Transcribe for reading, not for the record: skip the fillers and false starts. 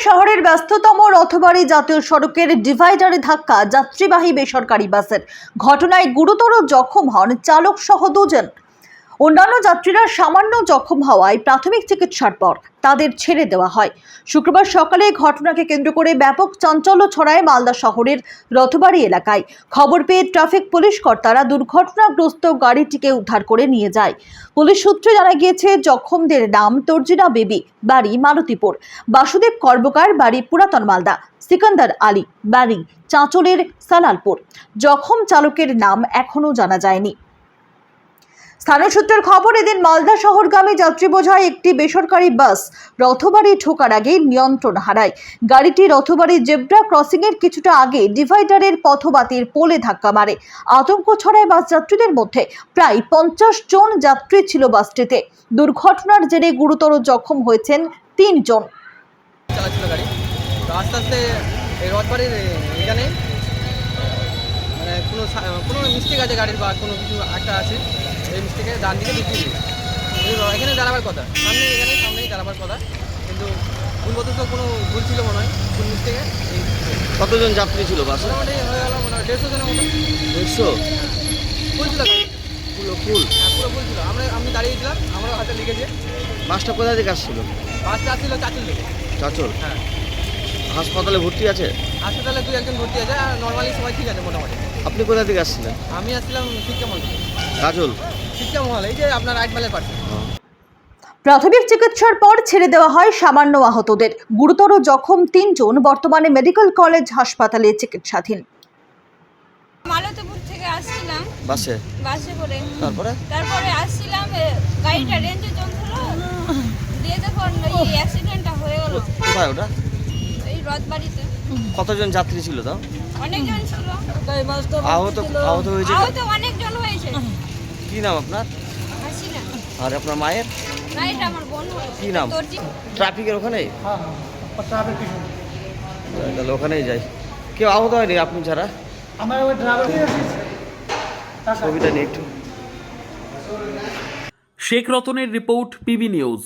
শহরের ব্যস্ততম রথবাড়ি জাতীয় সড়কের ডিভাইডারে ধাক্কা যাত্রীবাহী বেসরকারি বাসের ঘটনায় গুরুতর জখম হন চালক সহ দুজন। অন্যান্য যাত্রীরা সামান্য জখম হওয়ায় প্রাথমিক চিকিৎসার পর তাদের ছেড়ে দেওয়া হয়। শুক্রবার সকালে ঘটনাকে কেন্দ্র করে ব্যাপক চাঞ্চল্য ছড়ায় মালদা শহরের রথবাড়ি এলাকায়। খবর পেয়ে ট্রাফিক পুলিশ কর্তারা দুর্ঘটনাগ্রস্ত গাড়িটিকে উদ্ধার করে নিয়ে যায়। পুলিশ সূত্রে জানা গিয়েছে, জখমদের নাম তর্জিনা বেবি, বাড়ি মালতীপুর; বাসুদেব কর্মকার, বাড়ি পুরাতন মালদা; সিকান্দার আলী, বাড়ি চাঁচলের সালালপুর। জখম চালকের নাম এখনো জানা যায়নি। স্থানীয় সূত্রের খবর, এদিন মালদা শহরগামী যাত্রী বোঝাই একটি বেসরকারি বাস রথবাড়ি ঢোকার আগে নিয়ন্ত্রণ হারায়। গাড়িটি রথবাড়ি জেব্রা ক্রসিং এর কিছুটা আগে ডিভাইডারের পথবাতির পোলে ধাক্কা মারে। আতঙ্ক ছড়ায় বাস যাত্রীদের মধ্যে। প্রায় 50 জন যাত্রী ছিল বাসটিতে। দুর্ঘটনার জেরে গুরুতর জখম হয়েছেন 3 জন। চালাচ্ছিল গাড়ি, তো আস্তে আস্তে এই রথবাড়ির এখানে মানে কোনো মিস্টেক আছে গাড়ির, বা কোনো কিছু একটা আছে, এই মিস্টেকে ডান দিকে ঢুকিয়ে দিয়েছে। এখানে দাঁড়াবার কথা, সামনেই দাঁড়াবার কথা, কিন্তু ভুলবশত কোনো ভুল ছিল মনে হয়, ভুল মিস্টেকে। কতজন যাত্রী ছিল বাসে? মোটামুটি হয়ে গেল মনে হয় 150 জনের মতো। 150? ফুল ছিল গাড়ি, পুরো ফুল? হ্যাঁ পুরো ফুল ছিল। আমি দাঁড়িয়েছিলাম, আমরা হাতে লিখেছে। বাসটা কোথা থেকে আসছিল? বাসটা আসছিল চাঁচল থেকে। চাঁচল? হ্যাঁ। হাসপাতালে ভর্তি আছে? হাসপাতালে 2-1 জন ভর্তি আছে, আর নর্মালি সবাই ঠিক আছে মোটামুটি। আপনি কোথা থেকে আসছিলেন? আমি আসছিলাম শিক্ষামহল থেকে। গাজল? শিক্ষামহল, এই যে আপনার রাইট মাইলের পাশে। প্রাথমিক চিকিৎসার পর ছেড়ে দেওয়া হয় সামান্য আহতদের। গুরুতর জখম 3 জন বর্তমানে মেডিকেল কলেজ হাসপাতালে চিকিৎসাধীন। মালতীপুর থেকে আসছিলাম বাসে করে। তারপরে আসছিলাম, গাড়িটা রেঞ্জে চলছিল, দিয়ে যখন এই অ্যাক্সিডেন্টটা হয়ে গেল। কোথায় ওটা? এই রথবাড়িতে। কতজন যাত্রী ছিল তাও? অনেকজন ছিল। আহত হয়েছে? আহত অনেকজন হয়েছে। কি নাম আপনার? হাসিনা। আর আপনার মায়ের না, এটা আমার বোন হয়। কি নাম? ট্রাফিকের ওখানেই? তাহলে ওখানেই যাই। কেউ আহত হয়নি আপনি ছাড়া? আমার ওই ড্রাইভারকে ছবিটা নিয়ে একটু। শেখ রতনের রিপোর্ট, পিবি নিউজ।